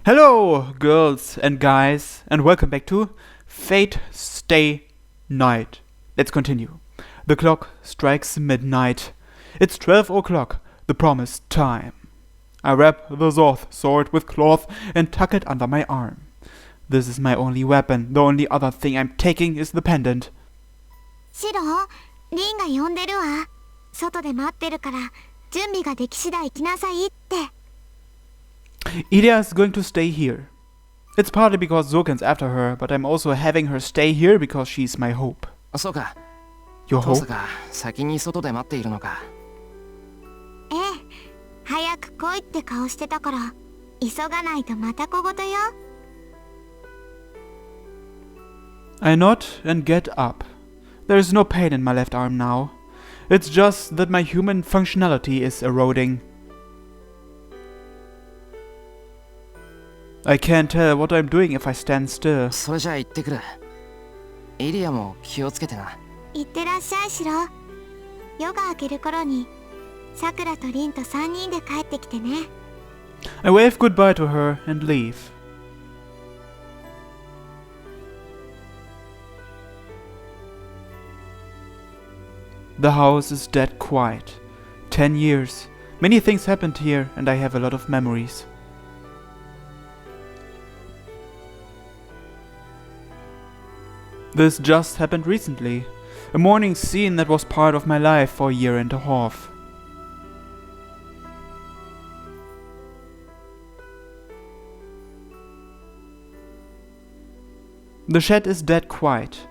Hello, girls and guys, and welcome back to Fate Stay Night. Let's continue. The clock strikes midnight. It's 12 o'clock, the promised time. I wrap the Zoth sword with cloth and tuck it under my arm. This is my only weapon. The only other thing I'm taking is the pendant. シロ、リンが呼んでるわ。外で待ってるから、準備ができ次第来なさいって。Ilya is going to stay here. It's partly because Zoken's after her, but I'm also having her stay here because she's my hope. そうか。 Your 父 hope? さんが先に外で待っているのか。ええ、早く来いって顔してたから、急がないとまた小言よ。I nod and get up. There is no pain in my left arm now. It's just that my human functionality is eroding. I can't tell what I'm doing if I stand still. それじゃあ行ってくる。イリアも気をつけてな。行ってらっしゃいシロ。夜が明ける頃に、さくらとリンと3人で帰ってきてね。I wave goodbye to her and leave. The house is dead quiet. 10 years. Many things happened here and I have a lot of memories. This just happened recently. A morning scene that was part of my life for a year and a half. The shed is dead quiet.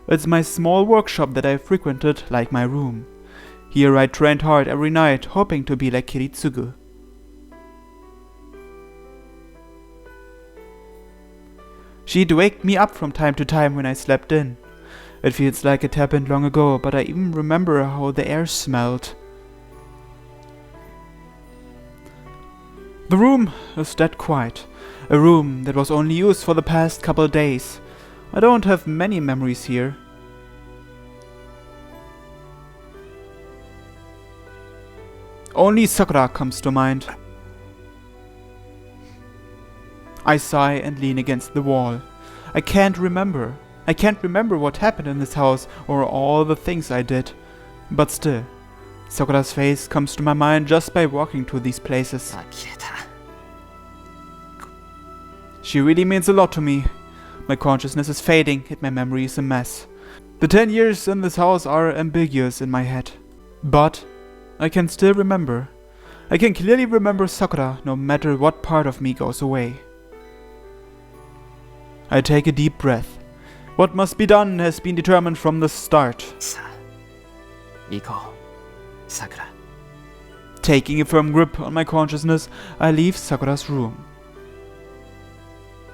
It's my small workshop that I frequented like my room. Here I trained hard every night, hoping to be like Kiritsugu. She'd wake me up from time to time when I slept in. It feels like it happened long ago, but I even remember how the air smelled. The room is dead quiet. A room that was only used for the past couple days. I don't have many memories here. Only Sakura comes to mind. I sigh and lean against the wall. I can't remember. I can't remember what happened in this house or all the things I did. But still, Sakura's face comes to my mind just by walking to these places. あ、切れた。 She really means a lot to me. My consciousness is fading and my memory is a mess. The 10 years in this house are ambiguous in my head. But I can still remember. I can clearly remember Sakura no matter what part of me goes away. I take a deep breath. What must be done has been determined from the start. さあ、行こう。さくら。 Taking a firm grip on my consciousness, I leave Sakura's room.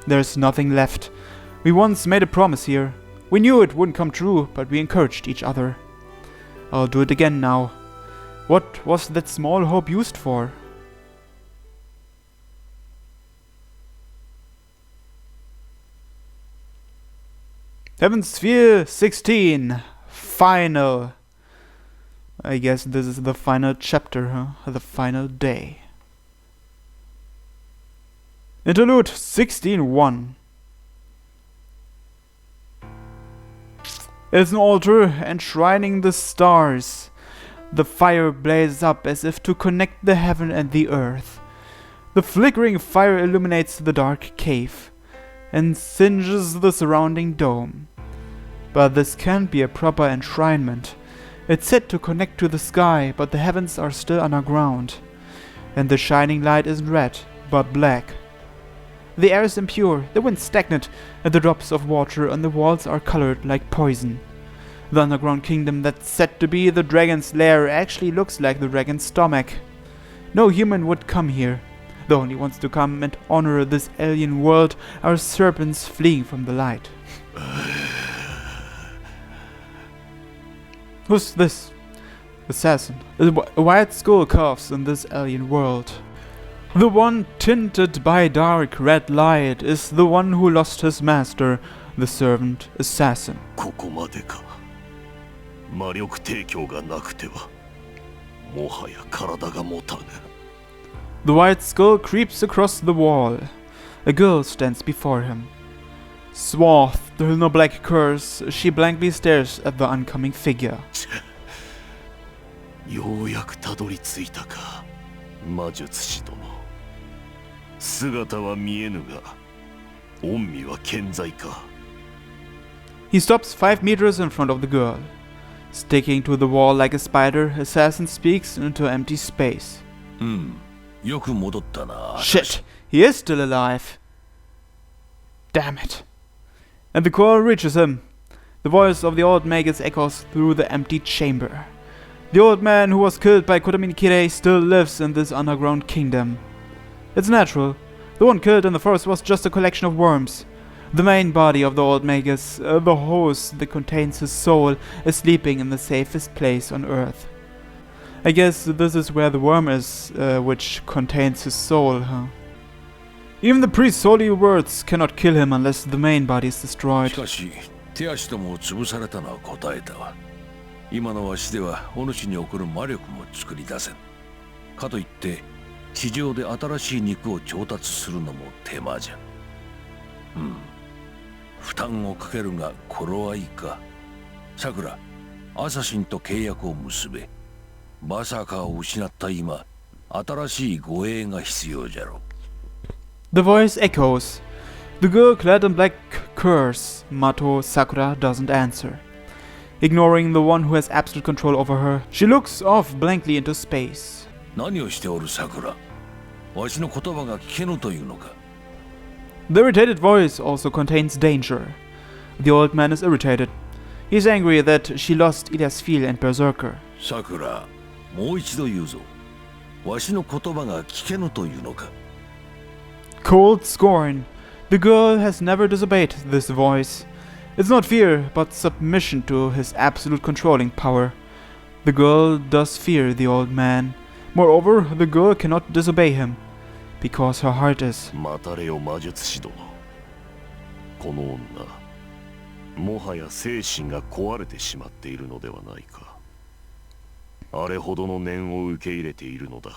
There's nothing left. We once made a promise here. We knew it wouldn't come true, but we encouraged each other. I'll do it again now. What was that small hope used for? Heaven's Sphere 16. Final. I guess this is the final chapter, huh? The final day. Interlude 16:1. It's an altar enshrining the stars. The fire blazes up as if to connect the heaven and the earth. The flickering fire illuminates the dark cave and singes the surrounding dome. But this can't be a proper enshrinement. It's said to connect to the sky, but the heavens are still underground. And the shining light isn't red, but black. The air is impure, the wind stagnant, and the drops of water on the walls are colored like poison. The underground kingdom that's said to be the dragon's lair actually looks like the dragon's stomach. No human would come here. The only ones to come and honor this alien world are serpents fleeing from the light. Who's this? Assassin. A white skull carves in this alien world. The one tinted by dark red light is the one who lost his master, the servant assassin. ここまでか。魔力提供がなくては、もはや体が持たぬ。The white skull creeps across the wall. A girl stands before him. Swathed in a black curse, she blankly stares at the oncoming figure. ようやくたどり着いたか、魔術師殿。姿は見えぬが、恩義は健在か。He stops 5 meters in front of the girl. Sticking to the wall like a spider, Assassin speaks into empty space. よく戻ったな。 Shit! He is still alive! Damn it! And the call reaches him. The voice of the old magus echoes through the empty chamber. The old man who was killed by Kotamini Kirei still lives in this underground kingdom. It's natural. The one killed in the forest was just a collection of worms. The main body of the old magus, the host that contains his soul, is sleeping in the safest place on earth. I guess this is where the worm is, which contains his soul, huh? Even the priest's holy words cannot kill him unless the main body is し destroyed. かし手足とも潰されたのは答えたわ。今のわしではお主に起こる魔力も作り出せん。かといって地上で新しい肉を調達するのも手間じゃ。負担をかけるが頃合いか。さくら、アサシンと契約を結べ。バサカを失った今、新しい護衛が必要じゃろ。The voice echoes. The girl clad in black curse, Mato Sakura, doesn't answer. Ignoring the one who has absolute control over her, she looks off blankly into space. 何をしておるさくら。わしの言葉が聞けぬというのか。The irritated voice also contains danger. The old man is irritated. He is angry that she lost Iliasfil and Berserker. さくら、もう一度言うぞ。わしの言葉が聞けぬというのか。Cold scorn. The girl has never disobeyed this voice. It's not fear, but submission to his absolute controlling power. The girl does fear the old man. Moreover, the girl cannot disobey him, because her heart is. 待たれよ魔術師殿。この女、もはや精神が壊れてしまっているのではないか。あれほどの念を受け入れているのだ。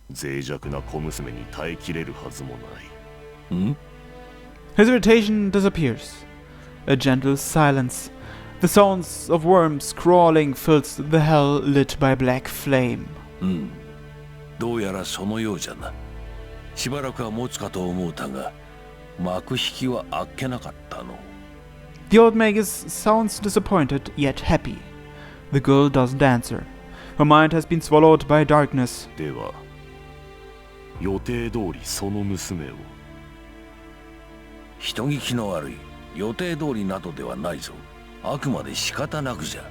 脆弱な小娘に耐えきれるはずもない。His irritation disappears. A gentle silence. The sounds of worms crawling fills the hell lit by black flame. どうやらそのようじゃな。しばらくは持つかと思うたが、幕引きはあっけなかったの。The old magus sounds disappointed yet happy. The girl doesn't answer. Her mind has been swallowed by darkness. では、予定通りその娘を。人聞きの悪い。予定通りなどではないぞ。あくまで仕方なくじゃ。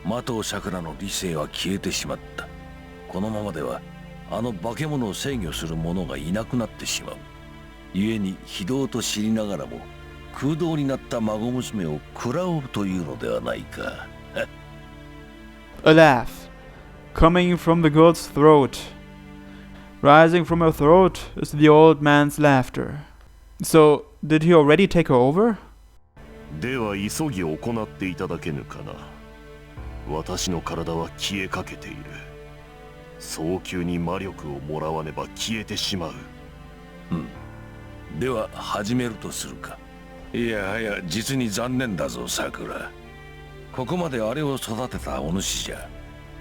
麻藤さくらの理性は消えてしまった。このままではあの化け物を制御する者がいなくなってしまう。故に非道と知りながらも空洞になった孫娘を食らおうというのではないか。A laugh, coming from the girl's throat. Rising from her throat is the old man's laughter. So, did he already take her over? では急ぎ行っていただけぬかな。私の体は消えかけている。早急に魔力をもらわねば消えてしまう。では始めるとするか。いやはや実に残念だぞさくら。ここまであれを育てたお主じゃ。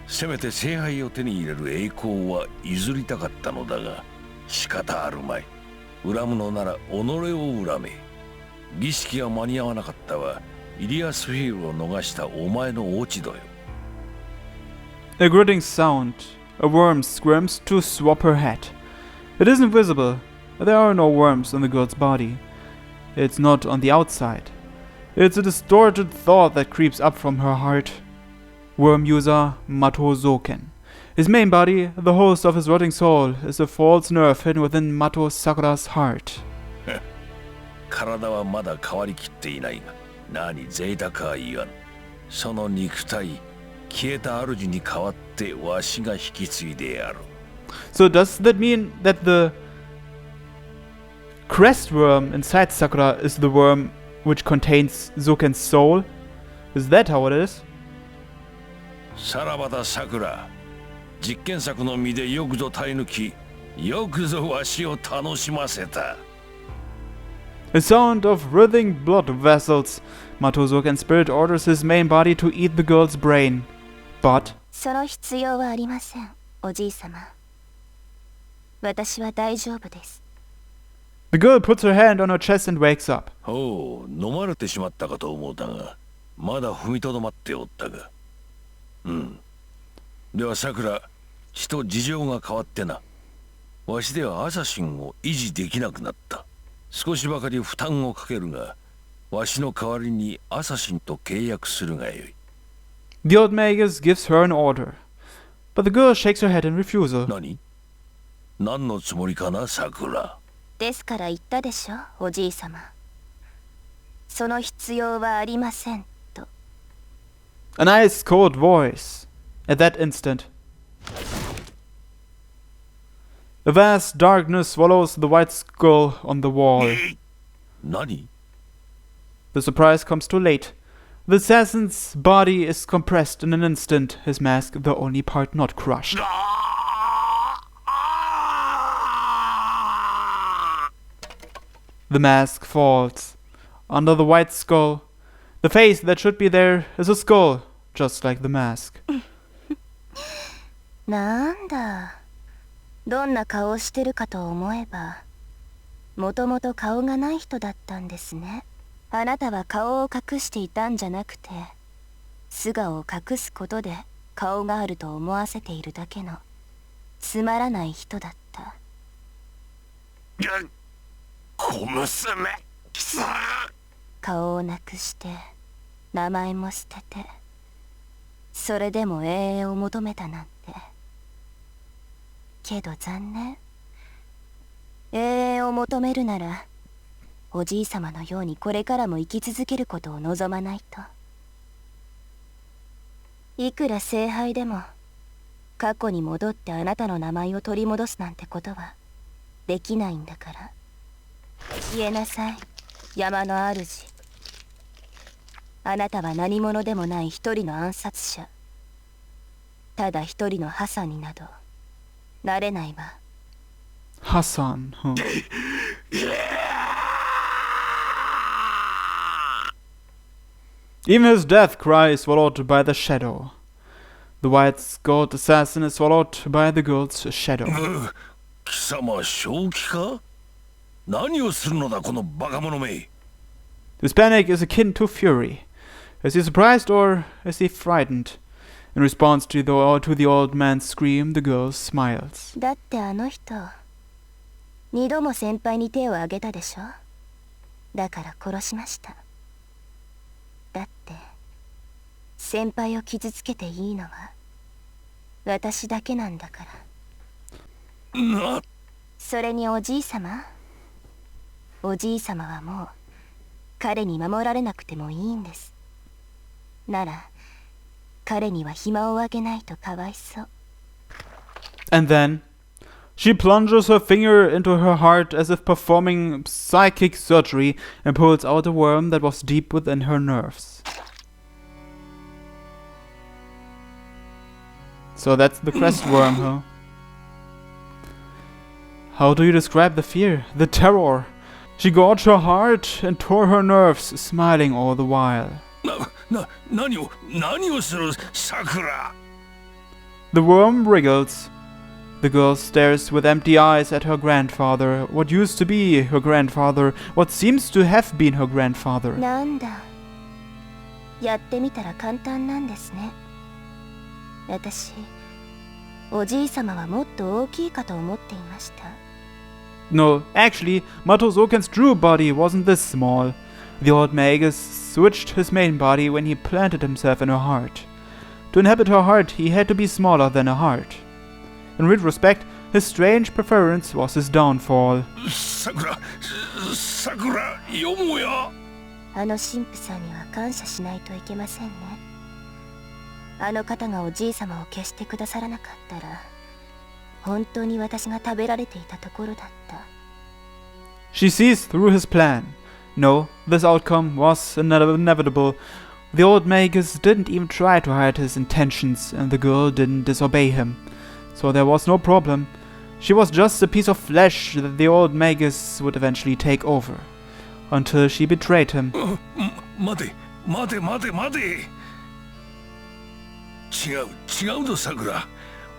せめて聖杯を手に入れる栄光は譲りたかったのだが、仕方あるまい。恨むのなら己を恨め。儀式が間に合わなかったはイリアスフィールを逃したお前の落ち度よ。A gritting sound. A worm squirms to swap her head. It isn't visible. There are no worms in the girl's body. It's not on the outside. It's a distorted thought that creeps up from her heart. Worm user Mato Zoken. His main body, the host of his rotting soul, is a false nerve hidden within Mato Sakura's heart. 体はまだ変わりきっていないが、何贅沢は言わぬ。その肉体、消えた主に代わってわしが引き継いでやる。So does that mean that the crest worm inside Sakura is the worm which contains Zoken's soul? Is that how it is? さらばださくら。実験作の身でよくぞ耐え抜き、よくぞわしを楽しませた。 A sound of writhing blood vessels. Matozoken Spirit orders his main body to eat the girl's brain. But その必要はありません、おじいさま。私は大丈夫です。 the girl puts her hand on her chest and wakes up. おう、飲まれてしまったかと思うたが、まだ踏みとどまっておったが。うん。ではさくら、ちと事情が変わってな。わしではアサシンを維持できなくなった。少しばかり負担をかけるが、わしの代わりにアサシンと契約するがよい。 The old magus gives her an order. But the girl shakes her head in refusal. 何のつもりかな、さくら。ですから言ったでしょ、おじいさま。その必要はありませんと。 An ice cold voice. At that instant, a vast darkness swallows the white skull on the wall. 何？ The surprise comes too late. The assassin's body is compressed in an instant, his mask the only part not crushed. The mask falls. Under the white skull, the face that should be there is a skull, just like the mask. なんだ。どんな顔をしてるかと思えば、もともと顔がない人だったんですね。あなたは顔を隠していたんじゃなくて、素顔を隠すことで顔があると思わせているだけのつまらない人だった。小娘、貴様。顔をなくして名前も捨てて、それでも永遠を求めたなんて。けど残念。永遠を求めるならおじいさまのようにこれからも生き続けることを望まないと。いくら聖杯でも過去に戻ってあなたの名前を取り戻すなんてことはできないんだから。言えなさい、山の主。あなたは何者でもない一人の暗殺者。ただ一人のハサンになどなれないわ。Hassan, huh? Even his death cry is swallowed by the shadow. The white-skulled assassin is swallowed by the girl's shadow. 貴様正気か？何をするのだこのバカ者め。 His panic is akin to fury. Is he surprised or is he frightened? In response to the old man's scream, the girl smiles. だってあの人、二度も先輩に手を挙げたでしょ。だから殺しました。だって先輩を傷つけていいのは私だけなんだから。それにおじいさまはもう彼に守られなくてもいいんです。なら彼には暇をあげないとかわいそう。 And then she plunges her finger into her heart as if performing psychic surgery and pulls out a worm that was deep within her nerves. So that's the crest worm, huh? How do you describe the fear, the terror? She gorged her heart and tore her nerves, smiling all the while. 何をする、さくら。 The worm wriggles. The girl stares with empty eyes at her grandfather, what used to be her grandfather, what seems to have been her grandfather. なんだ。やってみたら簡単なんですね。私、おじいさまはもっと大きいかと思っていました。 No, actually, Matozoken's true body wasn't this small. The old magus switched his main body when he planted himself in her heart. To inhabit her heart, he had to be smaller than a heart. In retrospect, his strange preference was his downfall. さくら、よもや。あの神父さんには感謝しないといけませんね。あの方がおじいさまを消してくださらなかったら、本当に私が食べられていたところだった。 She sees through his plan. No, this outcome was inevitable. The old magus didn't even try to hide his intentions, and the girl didn't disobey him. So there was no problem. She was just a piece of flesh that the old magus would eventually take over, until she betrayed him. 待て待て待て待て。違うぞさくら。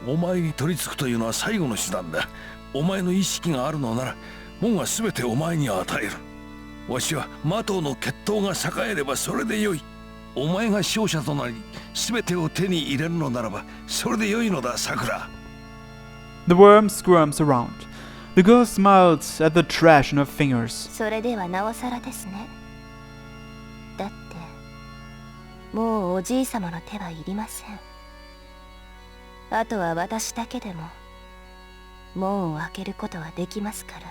お前に取り付くというのは最後の手段だ。お前の意識があるのなら門は全てお前に与える。わしは魔党の血統が栄えればそれでよい。お前が勝者となり全てを手に入れるのならばそれでよいのださくら。 The worm squirms around. The girl smiles at the trash in her fingers. それではなおさらですね。だってもうおじい様の手はいりません。あとは私だけでも門を開けることはできますから。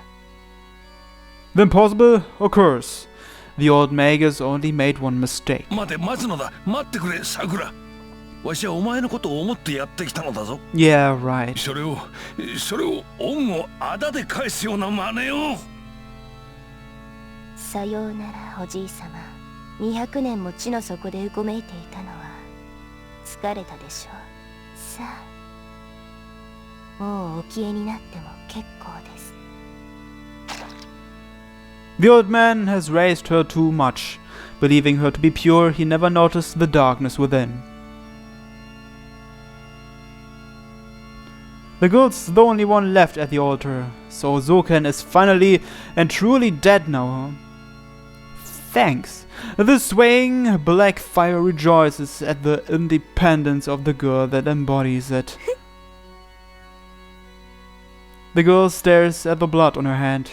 The impossible occurs. The old magus only made one mistake. 待て待つのだ。待ってくれさくら。わしはお前のことを思ってやってきたのだぞ。 Yeah, right. それを恩をあだで返すような真似を。さようならおじい様。200年も地の底でうごめいていたのは疲れたでしょう。さあもうお消えになっても結構です。 The old man has raised her too much. Believing her to be pure, he never noticed the darkness within. The girl's the only one left at the altar, so Zoken is finally and truly dead now. Thanks. The swaying black fire rejoices at the independence of the girl that embodies it. The girl stares at the blood on her hand.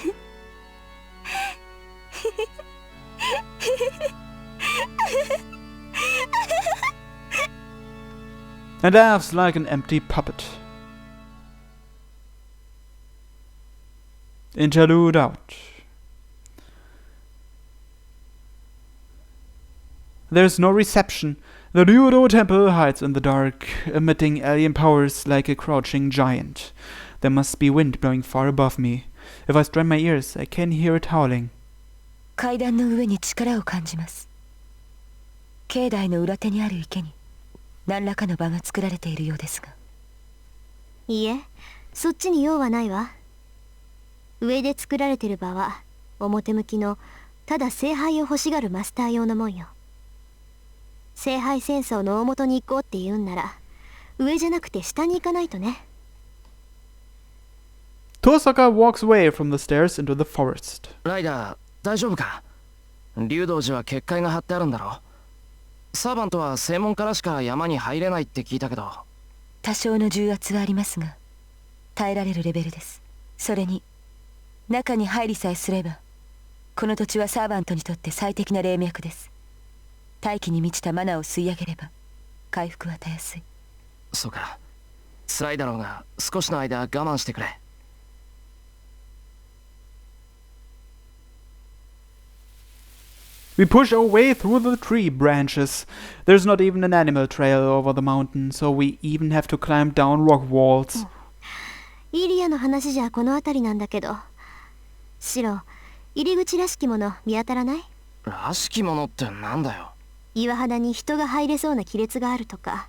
And laughs like an empty puppet. Interlude out. There's no reception. The Ryudo temple hides in the dark, emitting alien powers like a crouching giant. There must be wind blowing far above me. If I strain my ears, I can hear it howling. 階段の上に力を感じます。境内の裏手にある池に何らかの場が作られているようですが。いいえ、そっちに用はないわ。上で作られてる場は表向きのただ聖杯を欲しがるマスター用のもんよ。聖杯戦争の大元に行こうって言うんなら上じゃなくて下に行かないとね。Tosaka walks away from the stairs into the forest. ライダー、大丈夫か？竜道寺は結界が張ってあるんだろ？サーバントは正門からしか山に入れないって聞いたけど。多少の重圧はありますが耐えられるレベルです。それに中に入りさえすればこの土地はサーバントにとって最適な霊脈です。大気に満ちたマナを吸い上げれば回復はたやすい。そうか、辛いだろうが少しの間我慢してくれ。We push our way through the tree branches. There's not even an animal trail over the mountain, so we even have to climb down rock walls. イリアの話じゃこの辺りなんだけど、シロ、入り口らしきもの見当たらない？らしきものってなんだよ。岩肌に人が入れそうな亀裂があるとか、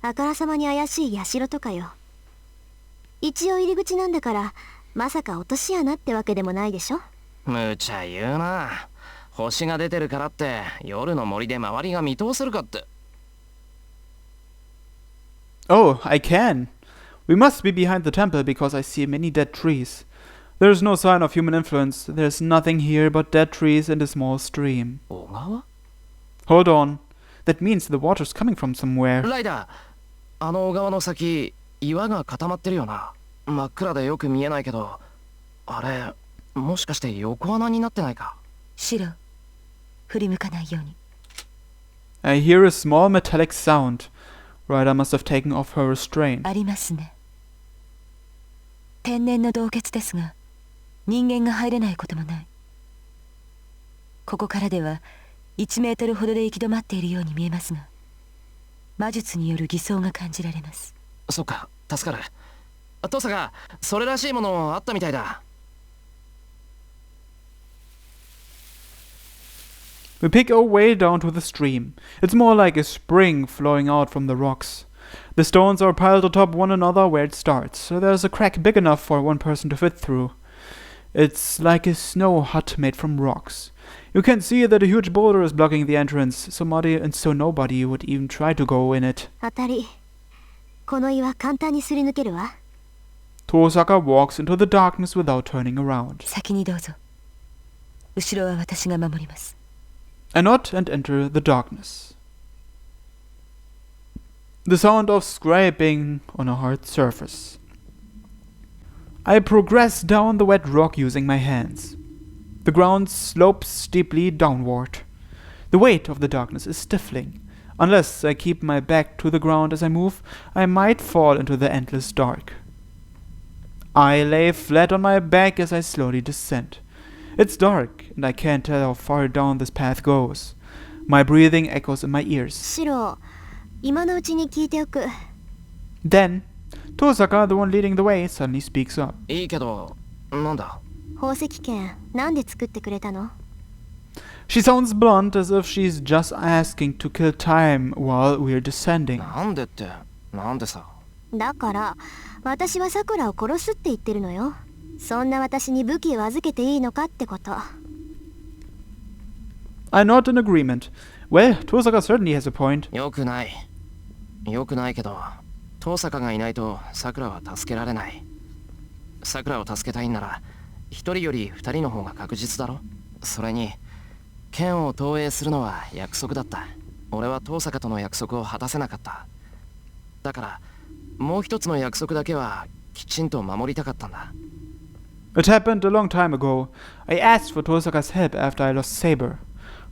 あからさまに怪しい社とかよ。一応入り口なんだからまさか落とし穴ってわけでもないでしょ。無茶言うな。星が出てるからって夜の森で周りが見通せるかって。Oh, I can. We must be behind the temple because I see many dead trees. There's no sign of human influence. There's nothing here but dead trees and a small stream. 小川？ Hold on. That means the water's coming from somewhere. ライダー、あの小川の先、岩が固まってるよな。真っ暗でよく見えないけど、あれ、もしかして横穴になってないか？シロ、振り向かないように。I hear a small metallic sound. Ryder must have taken off her restraint. ありますね。天然の洞穴ですが、人間が入れないこともない。ここからでは1メートルほどで行き止まっているように見えますが、魔術による偽装が感じられます。そっか、助かる。トサがそれらしいものあったみたいだ。We pick our way down to the stream. It's more like a spring flowing out from the rocks. The stones are piled atop one another where it starts, so there's a crack big enough for one person to fit through. It's like a snow hut made from rocks. You can see that a huge boulder is blocking the entrance, so nobody would even try to go in it. 当たり。この岩簡単にすり抜けるわ。Tosaka walks into the darkness without turning around. 先にどうぞ。後ろは私が守ります。I nod and enter the darkness. The sound of scraping on a hard surface. I progress down the wet rock using my hands. The ground slopes steeply downward. The weight of the darkness is stifling. Unless I keep my back to the ground as I move, I might fall into the endless dark. I lay flat on my back as I slowly descend. It's dark, and I can't tell how far down this path goes. My breathing echoes in my ears. シロ、今のうちに聞いておく。Then, Tosaka, the one leading the way, suddenly speaks up. いいけど、なんだ？宝石剣、なんで作ってくれたの？ She sounds blunt, as if she's just asking to kill time while we're descending. なんでって、なんでさ。だから、私はさくらを殺すって言ってるのよ。そんな私に武器を預けていいのかってこと。I nod in agreement. Well, Tosaka certainly has a point. よくない。よくないけど、遠坂がいないとさくらは助けられない。さくらを助けたいんなら、一人より二人の方が確実だろ。それに、剣を投影するのは約束だった。俺は遠坂との約束を果たせなかった。だから、もう一つの約束だけはきちんと守りたかったんだ。It happened a long time ago. I asked for Tosaka's help after I lost Saber.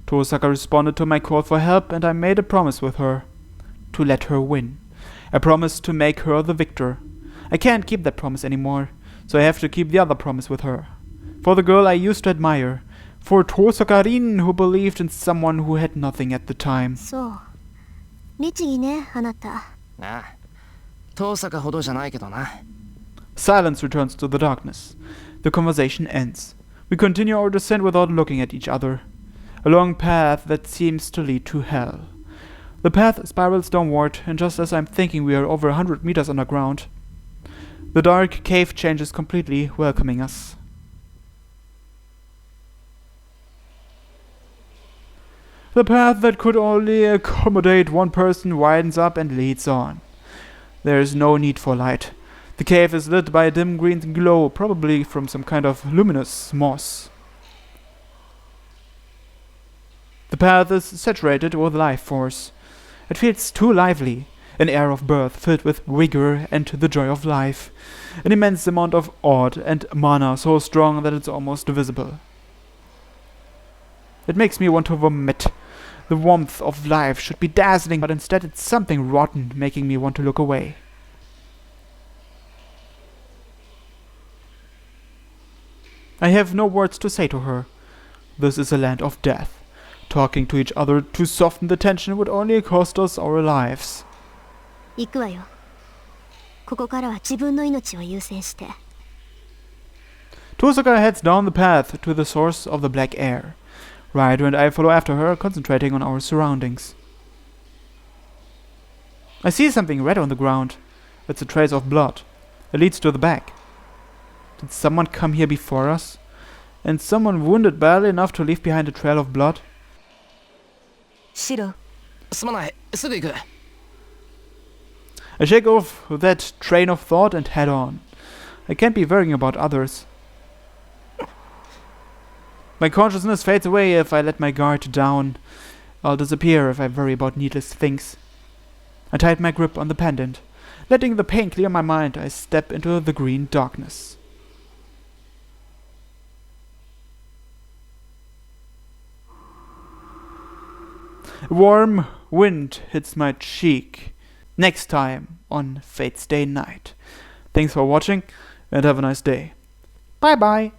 Tosaka responded to my call for help, and I made a promise with her. To let her win. I promised to make her the victor. I can't keep that promise anymore, so I have to keep the other promise with her. For the girl I used to admire. For Tosaka Rin, who believed in someone who had nothing at the time. そう。律儀ね、あなた。ああ、遠坂ほどじゃないけどな。Silence returns to the darkness. The conversation ends. We continue our descent without looking at each other. A long path that seems to lead to hell. The path spirals downward, and just as I'm thinking we are over 100 meters underground, the dark cave changes completely, welcoming us. The path that could only accommodate one person widens up and leads on. There is no need for light. The cave is lit by a dim green glow, probably from some kind of luminous moss. The path is saturated with life force. It feels too lively, an air of birth filled with vigor and the joy of life, an immense amount of odd and mana so strong that it's almost visible. It makes me want to vomit. The warmth of life should be dazzling, but instead it's something rotten, making me want to look away. I have no words to say to her. This is a land of death. Talking to each other to soften the tension would only cost us our lives. 行くわよ。ここからは自分の命を優先して。Tosaka heads down the path to the source of the black air. Ryder and I follow after her, concentrating on our surroundings. I see something red on the ground. It's a trace of blood. It leads to the back. Did someone come here before us? And someone wounded badly enough to leave behind a trail of blood? シロ、すまない、すぐ行く。I shake off that train of thought and head on. I can't be worrying about others. My consciousness fades away if I let my guard down. I'll disappear if I worry about needless things. I tighten my grip on the pendant. Letting the pain clear my mind, I step into the green darkness. A warm wind hits my cheek. Next time on Fate's Day Night. Thanks for watching and have a nice day. Bye bye.